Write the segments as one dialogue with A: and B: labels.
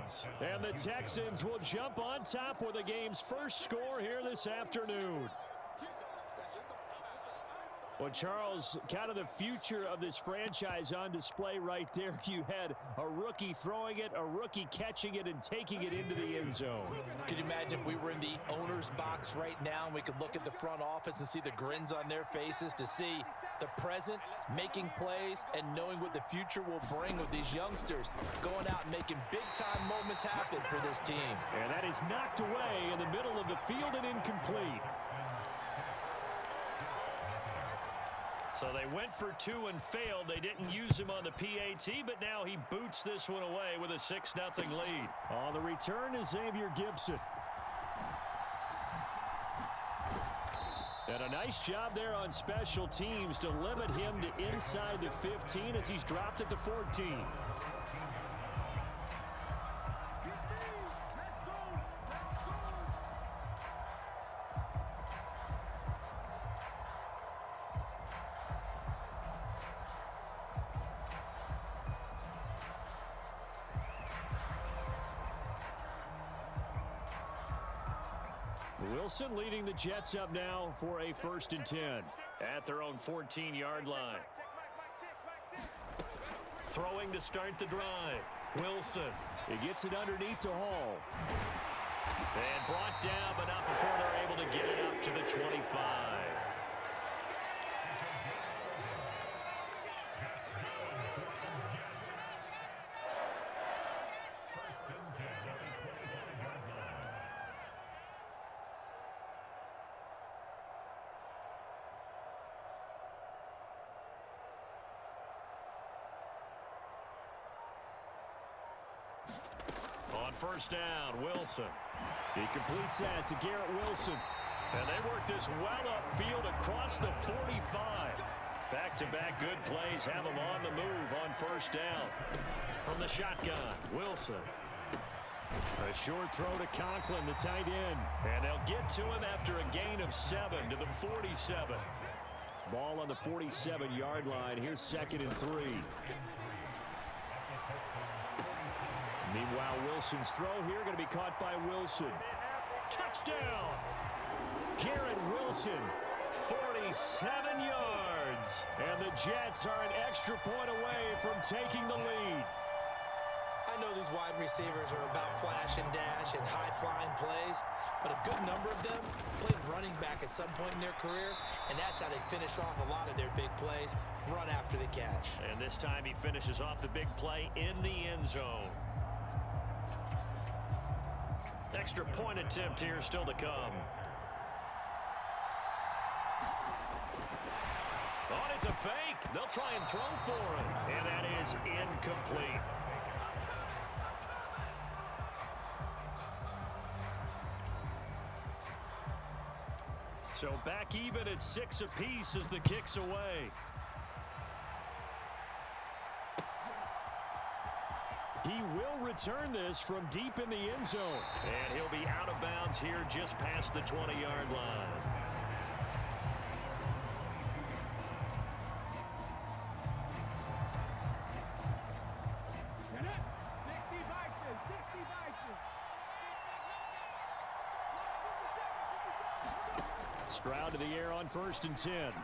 A: yards. And the Texans will jump on top with the game's first score here this afternoon. Well, Charles, kind of the future of this franchise on display right there. You had a rookie throwing it, a rookie catching it, and taking it into the end zone.
B: Could you imagine if we were in the owner's box right now and we could look at the front office and see the grins on their faces to see the present making plays and knowing what the future will bring with these youngsters going out and making big-time moments happen for this team.
A: And that is knocked away in the middle of the field and incomplete. So they went for two and failed. They didn't use him on the PAT, but now he boots this one away with a 6-0 lead. On the return is Xavier Gibson. And a nice job there on special teams to limit him to inside the 15 as he's dropped at the 14. Wilson leading the Jets up now for a 1st and 10 at their own 14-yard line. Throwing to start the drive. Wilson. He gets it underneath to Hall. And brought down, but not before they're able to get it up to the 25. On 1st down, Wilson. He completes that to Garrett Wilson. And they work this well upfield across the 45. Back-to-back good plays have them on the move on 1st down. From the shotgun, Wilson. A short throw to Conklin, the tight end. And they'll get to him after a gain of 7 to the 47. Ball on the 47-yard line. Here's 2nd and 3. Meanwhile, Wilson's throw here going to be caught by Wilson. Touchdown! Garrett Wilson, 47 yards. And the Jets are an extra point away from taking the lead.
C: I know these wide receivers are about flash and dash and high-flying plays, but a good number of them played running back at some point in their career, and that's how they finish off a lot of their big plays, run after the catch.
A: And this time he finishes off the big play in the end zone. Extra point attempt here still to come. Oh, it's a fake. They'll try and throw for it. And that is incomplete. So back even at 6 apiece as the kick's away. He will return this from deep in the end zone. And he'll be out of bounds here just past the 20-yard line. Stroud to the air on 1st and 10. And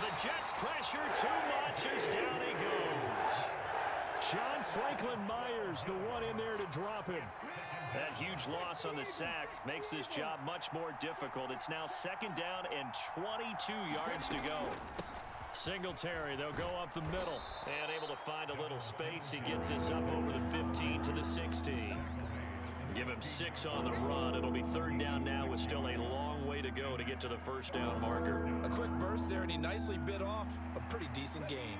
A: the Jets pressure too much as down he goes. John Franklin Myers, the one in there to drop him. That huge loss on the sack makes this job much more difficult. It's now 2nd down and 22 yards to go. Singletary, they'll go up the middle. And able to find a little space. He gets this up over the 15 to the 16. Give him 6 on the run. It'll be 3rd down now with still a long way to go to get to the 1st down marker.
C: A quick burst there, and he nicely bit off a pretty decent gain.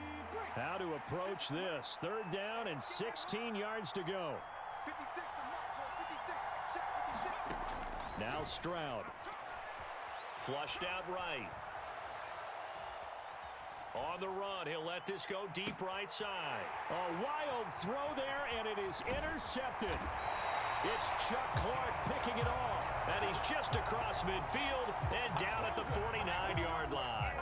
A: How to approach this. 3rd down and 16 yards to go. Now Stroud. Flushed out right. On the run, he'll let this go deep right side. A wild throw there, and it is intercepted. It's Chuck Clark picking it off. And he's just across midfield and down at the 49-yard line.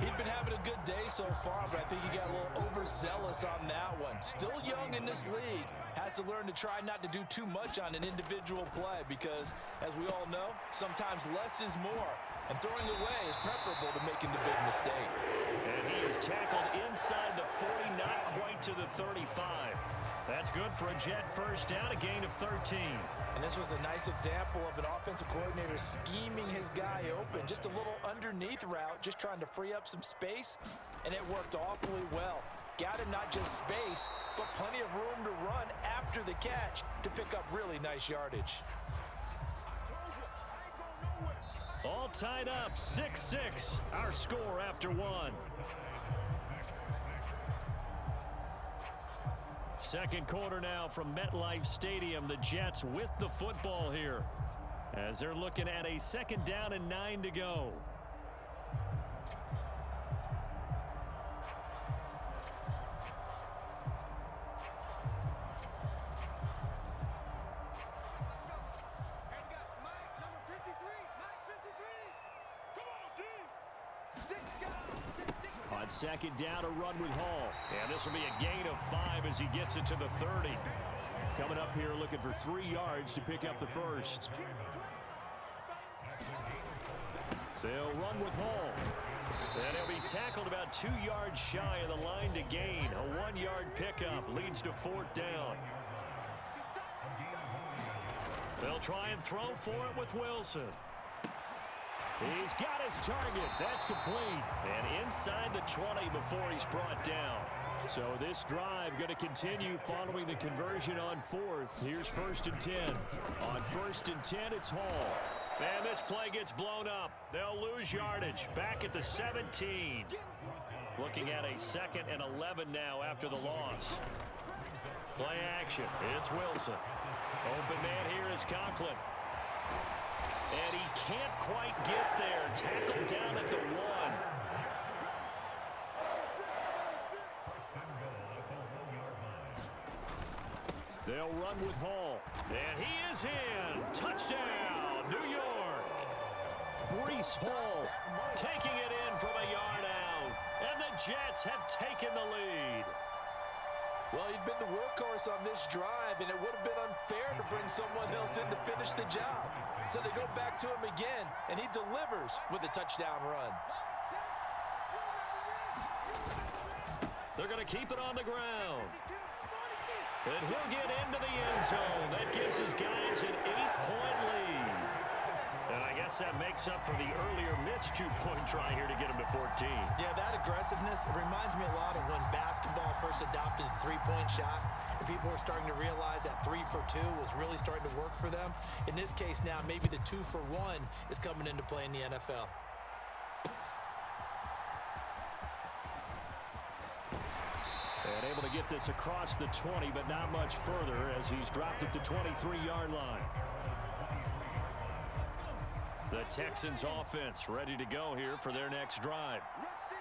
B: He'd been having a good day so far, but I think he got a little overzealous on that one. Still young in this league. Has to learn to try not to do too much on an individual play because, as we all know, sometimes less is more. And throwing away is preferable to making the big mistake.
A: And he is tackled inside the 40, not quite to the 35. That's good for a Jet first down, a gain of 13.
B: And this was a nice example of an offensive coordinator scheming his guy open. Just a little underneath route, just trying to free up some space, and it worked awfully well. Got him not just space, but plenty of room to run after the catch to pick up really nice yardage.
A: All tied up, 6-6, our score after one. Second quarter now from MetLife Stadium. The Jets with the football here as they're looking at a second down and 9 to go. On second down, a run with Hall. And this will be a gain of 5 as he gets it to the 30. Coming up here looking for 3 yards to pick up the first. They'll run with Hall. And he'll be tackled about 2 yards shy of the line to gain. A 1-yard pickup leads to 4th down. They'll try and throw for it with Wilson. He's got his target. That's complete. And inside the 20 before he's brought down. So this drive going to continue following the conversion on 4th. Here's 1st and 10. On 1st and 10, it's Hall. And this play gets blown up. They'll lose yardage. Back at the 17. Looking at a 2nd and 11 now after the loss. Play action. It's Wilson. Open man here is Conklin. And he can't quite get there. Tackled down at the 1. They'll run with Hall. And he is in. Touchdown, New York. Breece Hall taking it in from a yard out. And the Jets have taken the lead.
B: Well, he'd been the workhorse on this drive, and it would have been unfair to bring someone else in to finish the job. So they go back to him again, and he delivers with a touchdown run.
A: They're going to keep it on the ground. And he'll get into the end zone. That gives his guys an 8-point lead. And I guess that makes up for the earlier missed 2-point try here to get him to 14.
C: Yeah, that aggressiveness, it reminds me a lot of when basketball first adopted the three-point shot. And people were starting to realize that 3 for 2 was really starting to work for them. In this case now, maybe the 2 for 1 is coming into play in the NFL.
A: And able to get this across the 20, but not much further as he's dropped it to 23-yard line. The Texans offense ready to go here for their next drive.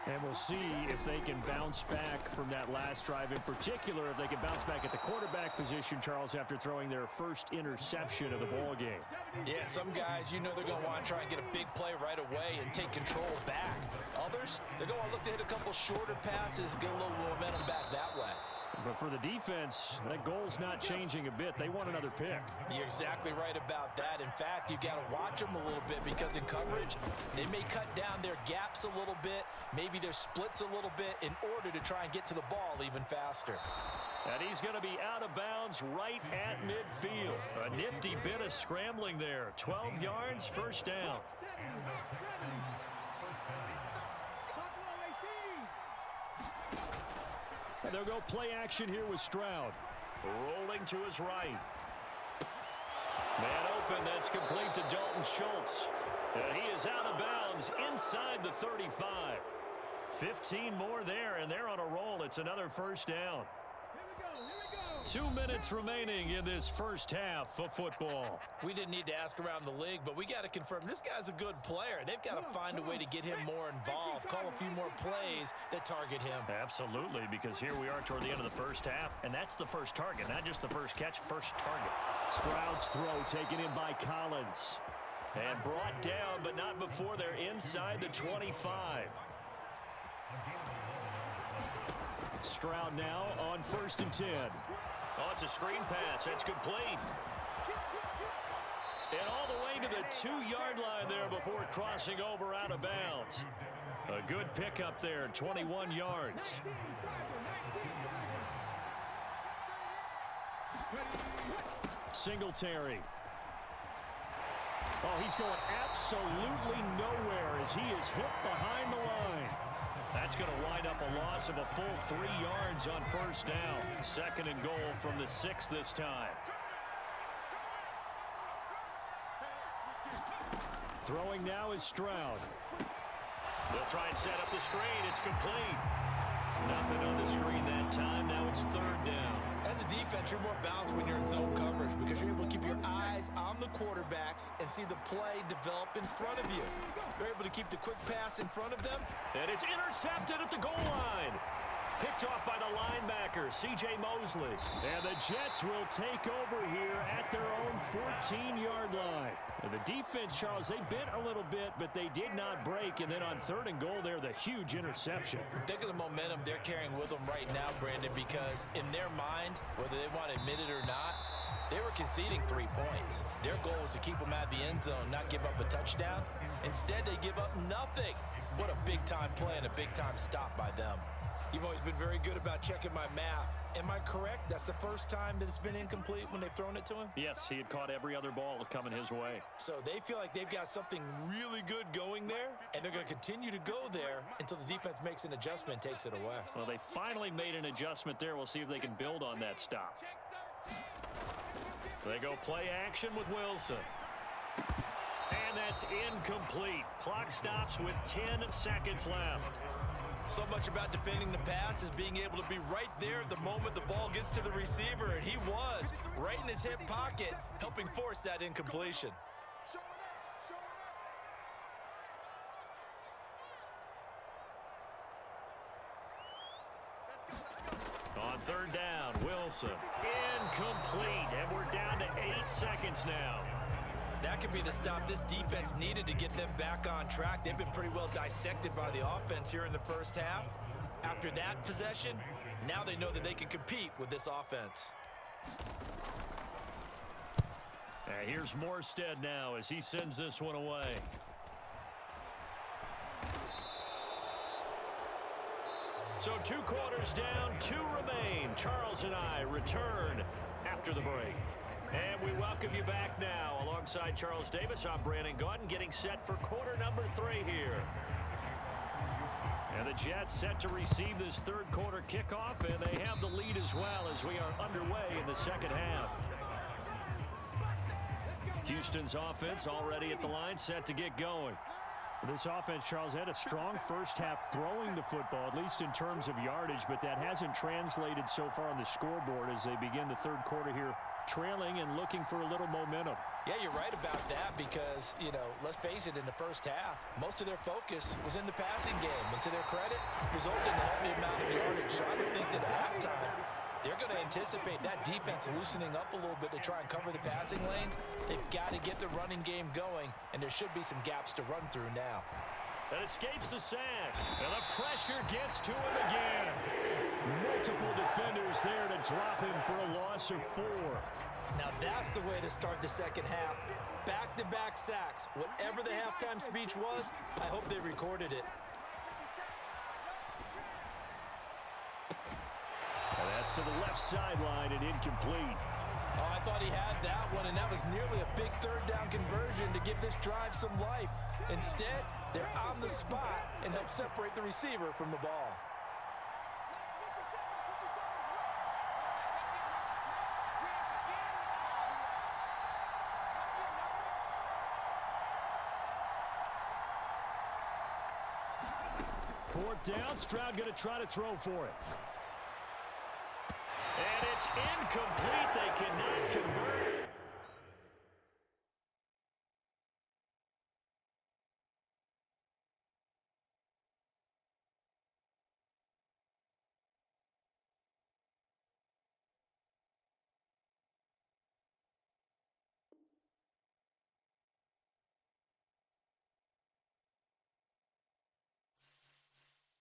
A: And we'll see if they can bounce back from that last drive. In particular, if they can bounce back at the quarterback position, Charles, after throwing their first interception of the ball game.
B: Yeah, some guys, you know they're going to want to try and get a big play right away and take control back. Others, they're going to look to hit a couple shorter passes, get a little momentum back that way.
A: But for the defense, that goal's not changing a bit. They want another pick.
B: You're exactly right about that. In fact, you've got to watch them a little bit because in coverage, they may cut down their gaps a little bit, maybe their splits a little bit in order to try and get to the ball even faster.
A: And he's going to be out of bounds right at midfield. A nifty bit of scrambling there. 12 yards, first down. And they'll go play action here with Stroud. Rolling to his right. Man open, that's complete to Dalton Schultz. And he is out of bounds inside the 35. 15 more there, and they're on a roll. It's another first down. 2 minutes remaining in this first half of football.
C: We didn't need to ask around the league, but we got to confirm this guy's a good player. They've got to find a way to get him more involved, call a few more plays that target him.
A: Absolutely, because here we are toward the end of the first half, and that's the first target, not just the first catch, first target. Stroud's throw taken in by Collins. And brought down, but not before they're inside the 25. Stroud now on 1st and 10. Oh, it's a screen pass. That's complete. And all the way to the 2-yard line there before crossing over out of bounds. A good pickup there, 21 yards. Singletary. Oh, he's going absolutely nowhere as he is hit behind the line. That's going to wind up a loss of a full 3 yards on 1st down. 2nd and goal from the 6 this time. Throwing now is Stroud. They'll try and set up the screen. It's complete. Nothing on the screen that time. Now it's 3rd down.
C: As a defense, you're more balanced when you're in zone coverage because you're able to keep your eyes on the quarterback and see the play develop in front of you. You're able to keep the quick pass in front of them.
A: And it's intercepted at the goal line. Picked off by the linebacker, C.J. Mosley. And the Jets will take over here at their own 14-yard line. And the defense, Charles, they bit a little bit, but they did not break. And then on 3rd and goal there, the huge interception.
B: Think of the momentum they're carrying with them right now, Brandon, because in their mind, whether they want to admit it or not, they were conceding 3 points. Their goal was to keep them out of the end zone, not give up a touchdown. Instead, they give up nothing. What a big-time play and a big-time stop by them.
C: You've always been very good about checking my math. Am I correct? That's the first time that it's been incomplete when they've thrown it to him?
A: Yes, he had caught every other ball coming his way.
C: So they feel like they've got something really good going there, and they're going to continue to go there until the defense makes an adjustment and takes it away.
A: Well, they finally made an adjustment there. We'll see if they can build on that stop. They go play action with Wilson. And that's incomplete. Clock stops with 10 seconds left.
C: So much about defending the pass is being able to be right there at the moment the ball gets to the receiver, and he was right in his hip pocket, helping force that incompletion.
A: On 3rd down, Wilson. Incomplete, and we're down to 8 seconds now.
C: That could be the stop this defense needed to get them back on track. They've been pretty well dissected by the offense here in the first half. After that possession, now they know that they can compete with this offense.
A: Here's Morstead now as he sends this one away. So 2 quarters down, 2 remain. Charles and I return after the break. And we welcome you back now. Alongside Charles Davis, I'm Brandon Gaudin, getting set for quarter number 3 here. And the Jets set to receive this 3rd quarter kickoff, and they have the lead as well as we are underway in the 2nd half. Houston's offense already at the line, set to get going. This offense, Charles, had a strong first half throwing the football, at least in terms of yardage, but that hasn't translated so far on the scoreboard as they begin the 3rd quarter here, trailing and looking for a little momentum.
B: Yeah, you're right about that because, you know, let's face it, in the first half, most of their focus was in the passing game. And to their credit, resulted in a healthy amount of yardage. So I would think that at halftime, they're going to anticipate that defense loosening up a little bit to try and cover the passing lanes. They've got to get the running game going, and there should be some gaps to run through now.
A: That escapes the sack, and the pressure gets to him again. Multiple defenders there to drop him for a loss of 4.
C: Now that's the way to start the 2nd half. Back-to-back sacks. Whatever the halftime speech was, I hope they recorded it.
A: And that's to the left sideline and incomplete.
C: Oh, I thought he had that one, and that was nearly a big 3rd down conversion to give this drive some life. Instead, they're on the spot and help separate the receiver from the ball.
A: Fourth down, Stroud going to try to throw for it. And it's incomplete. They cannot convert.